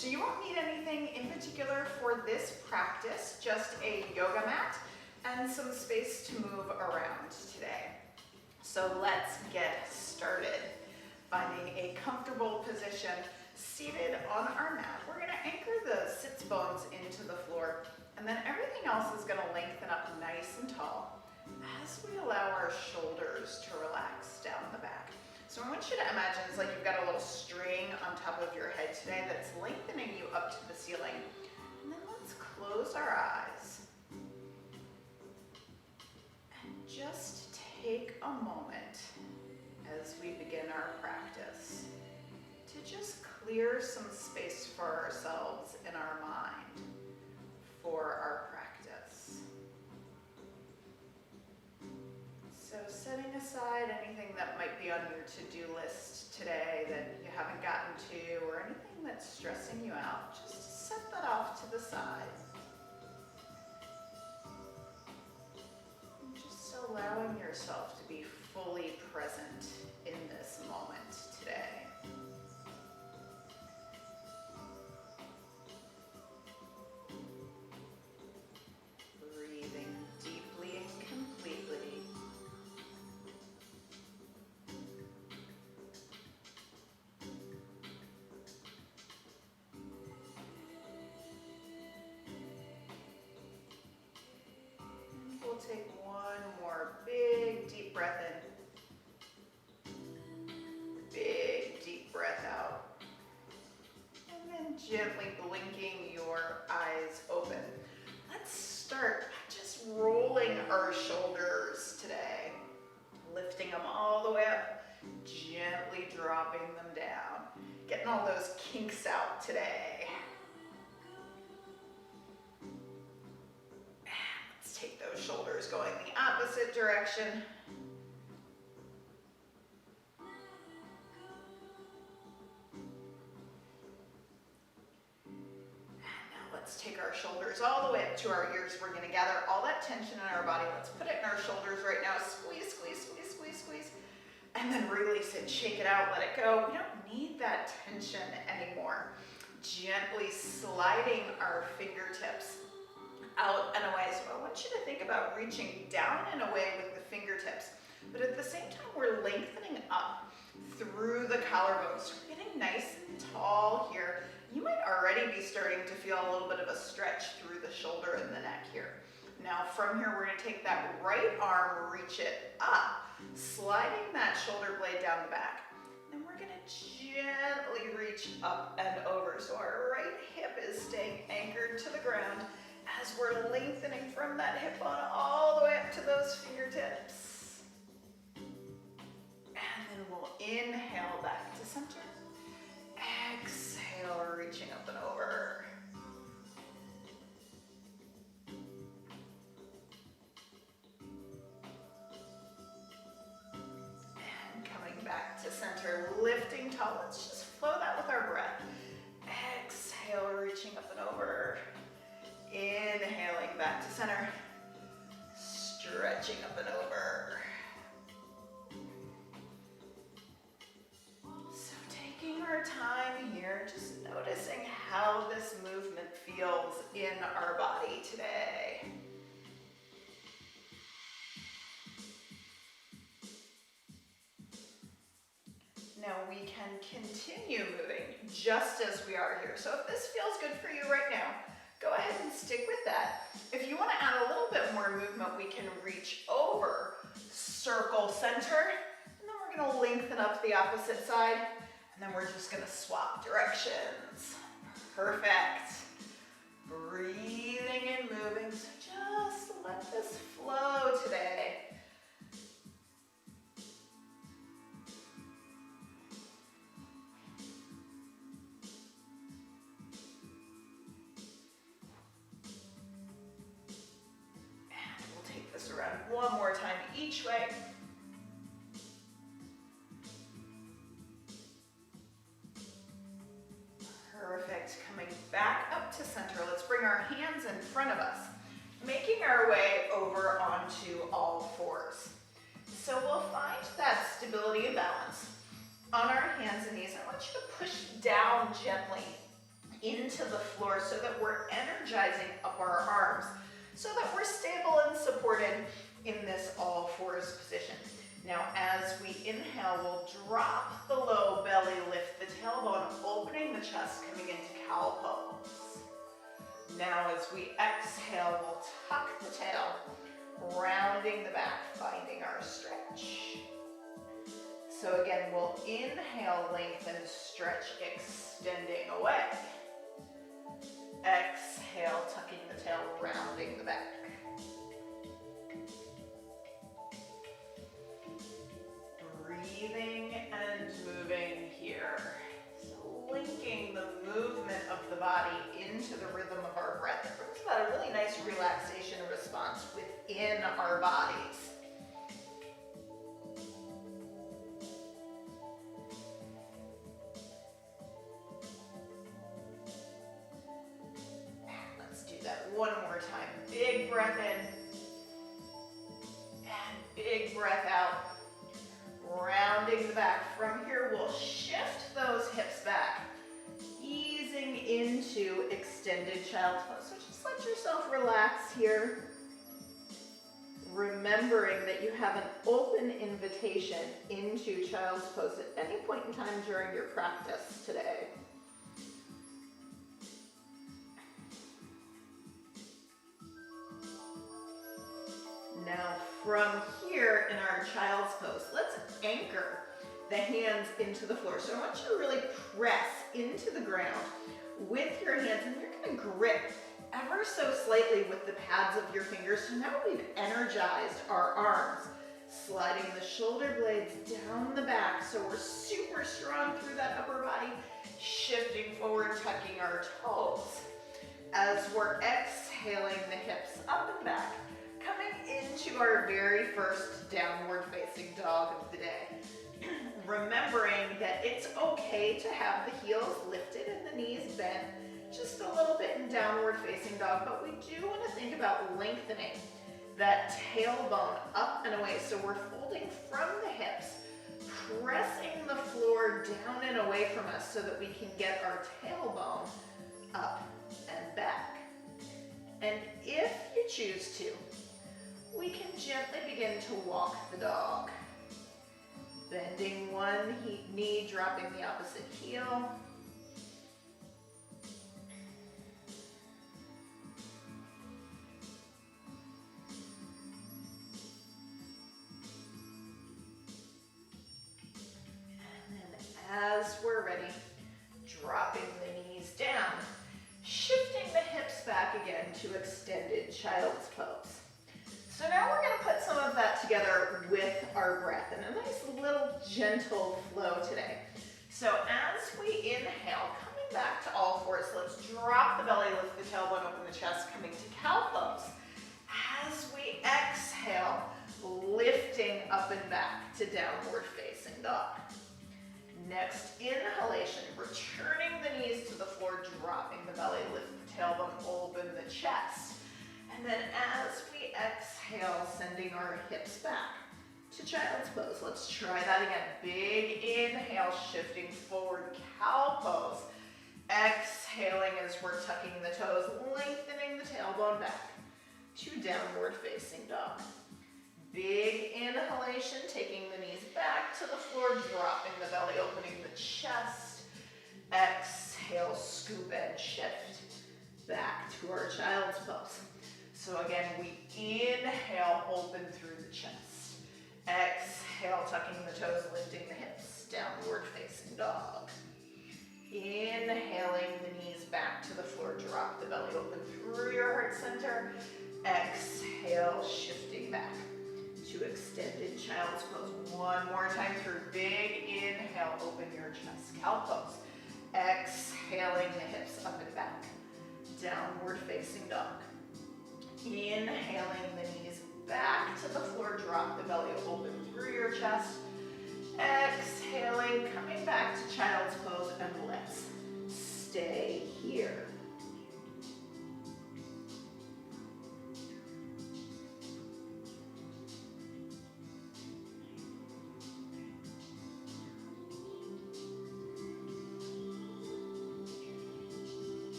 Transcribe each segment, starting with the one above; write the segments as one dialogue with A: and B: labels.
A: So you won't need anything in particular for this practice, just a yoga mat and some space to move around today. So let's get started. Finding a comfortable position, seated on our mat. We're gonna anchor the sits bones into the floor, and then everything else is gonna lengthen up nice and tall as we allow our shoulders to relax down the back. So I want you to imagine it's like you've got a little string on top of your head today that's lengthening you up to the ceiling. And then let's close our eyes. And just take a moment as we begin our practice to just clear some space for ourselves in our mind for our practice. So setting aside anything that might be on your to-do list today that you haven't gotten to, or anything that's stressing you out, just set that off to the side. And just allowing yourself to be fully present in this moment today. Breathing deeply and completely. And we'll take one more big deep breath in. Big deep breath out. And then gently blinking your eyes open. Let's start by just rolling our shoulders today. Lifting them all the way up, gently dropping them down. Getting all those kinks out today. And let's take those shoulders going the opposite direction. Let's take our shoulders all the way up to our ears. We're going to gather all that tension in our body. Let's put it in our shoulders right now. Squeeze, squeeze, squeeze, squeeze, squeeze. And then release it, shake it out, let it go. We don't need that tension anymore. Gently sliding our fingertips out and away. So I want you to think about reaching down and away with the fingertips. But at the same time, we're lengthening up through the collarbones. We're getting nice and tall here. You might already be starting to feel a little bit of a stretch through the shoulder and the neck here. Now from here, we're gonna take that right arm, reach it up, sliding that shoulder blade down the back. Then we're gonna gently reach up and over. So our right hip is staying anchored to the ground as we're lengthening from that hip bone all the way up to those fingertips. And then we'll inhale back to center. Exhale, reaching up and over. And coming back to center, lifting tall. Let's just flow that with our breath. Exhale, reaching up and over. Inhaling back to center. Stretching up and over. Our time here, just noticing how this movement feels in our body today. Now we can continue moving just as we are here. So if this feels good for you right now, go ahead and stick with that. If you want to add a little bit more movement, we can reach over, circle center, and then we're going to lengthen up the opposite side. And then we're just gonna swap directions. Perfect. Breathing and moving. So just let this flow today. And we'll take this around one more time each way. Perfect. Coming back up to center. Let's bring our hands in front of us, making our way over onto all fours. So we'll find that stability and balance on our hands and knees. I want you to push down gently into the floor so that we're energizing up our arms, so that we're stable and supported in this all fours position. Now, as we inhale, we'll drop the low belly, lift the tailbone, opening the chest, coming into cow pose. Now, as we exhale, we'll tuck the tail, rounding the back, finding our stretch. So again, we'll inhale, lengthen, stretch, extending away. Exhale, tucking the tail, rounding the back. Breathing and moving here. So linking the movement of the body into the rhythm of our breath. It brings about a really nice relaxation response within our bodies. Let's do that one more time. Big breath in and big breath out. Rounding the back. From here, we'll shift those hips back, easing into extended child's pose. So just let yourself relax here. Remembering that you have an open invitation into child's pose at any point in time during your practice today. Now from here in our child's pose, let's anchor the hands into the floor. So I want you to really press into the ground with your hands, and you're going to grip ever so slightly with the pads of your fingers. So now we've energized our arms, sliding the shoulder blades down the back so we're super strong through that upper body, shifting forward, tucking our toes. As we're exhaling the hips up and back, coming into our very first downward facing dog of the day. Remembering that it's okay to have the heels lifted and the knees bent just a little bit in downward facing dog, but we do want to think about lengthening that tailbone up and away. So we're folding from the hips, pressing the floor down and away from us so that we can get our tailbone up and back. And if you choose to, we can gently begin to walk the dog. Bending one knee, dropping the opposite heel. And then as we're ready, dropping the knees down, shifting the hips back again to extended child's pose. So now we're going to put some of that together with our breath in a nice little gentle flow today. So as we inhale, coming back to all fours, let's drop the belly, lift the tailbone, open the chest, coming to cow pose. As we exhale, lifting up and back to downward facing dog. Next inhalation, returning the knees to the floor, dropping the belly, lift the tailbone, open the chest. And then as we exhale, sending our hips back to child's pose. Let's try that again. Big inhale, shifting forward, cow pose. Exhaling as we're tucking the toes, lengthening the tailbone back to downward facing dog. Big inhalation, taking the knees back to the floor, dropping the belly, opening the chest. Exhale, scoop and shift back to our child's pose. So again, we inhale, open through the chest. Exhale, tucking the toes, lifting the hips, downward facing dog. Inhaling the knees back to the floor, drop the belly, open through your heart center. Exhale, shifting back to extended child's pose. One more time through. Big inhale, open your chest, cow pose. Exhaling the hips up and back, downward facing dog. Inhaling the knees back to the floor, drop the belly, open through your chest. Exhaling, coming back to child's pose, and let's stay here.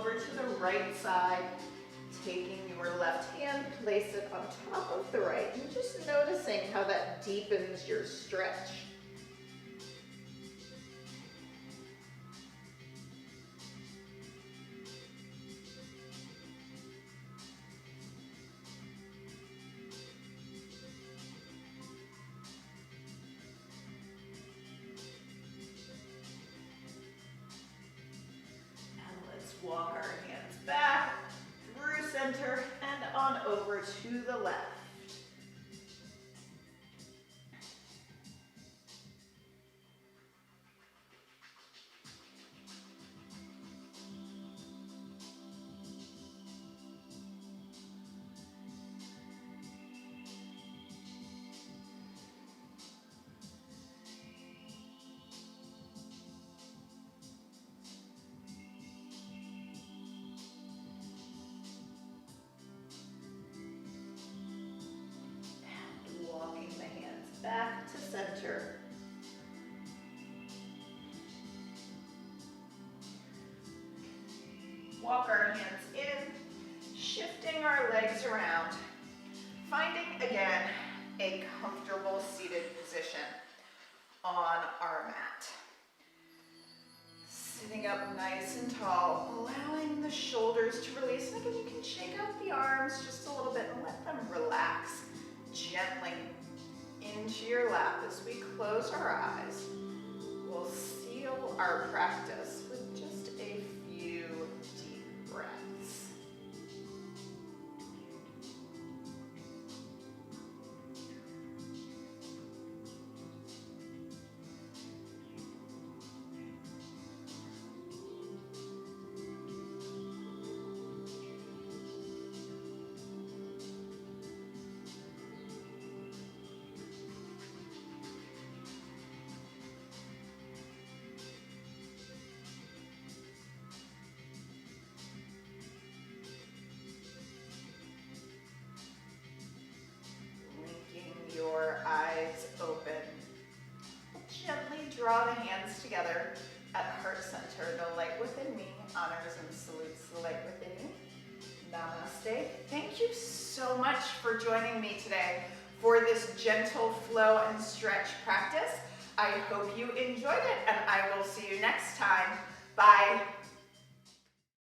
A: over to the right side, taking your left hand, place it on top of the right, and just noticing how that deepens your stretch. Walk our hands back through center and on over to the left. Back to center. Walk our hands in, shifting our legs around, finding again a comfortable seated position on our mat. Sitting up nice and tall, allowing the shoulders to release. And again, you can shake out the arms just a little bit and let them relax gently into your lap as we close our eyes. We'll seal our practice with just a few deep breaths. Your eyes open. Gently draw the hands together at heart center. The light within me honors and salutes the light within you. Namaste. Thank you so much for joining me today for this gentle flow and stretch practice. I hope you enjoyed it, and I will see you next time. Bye.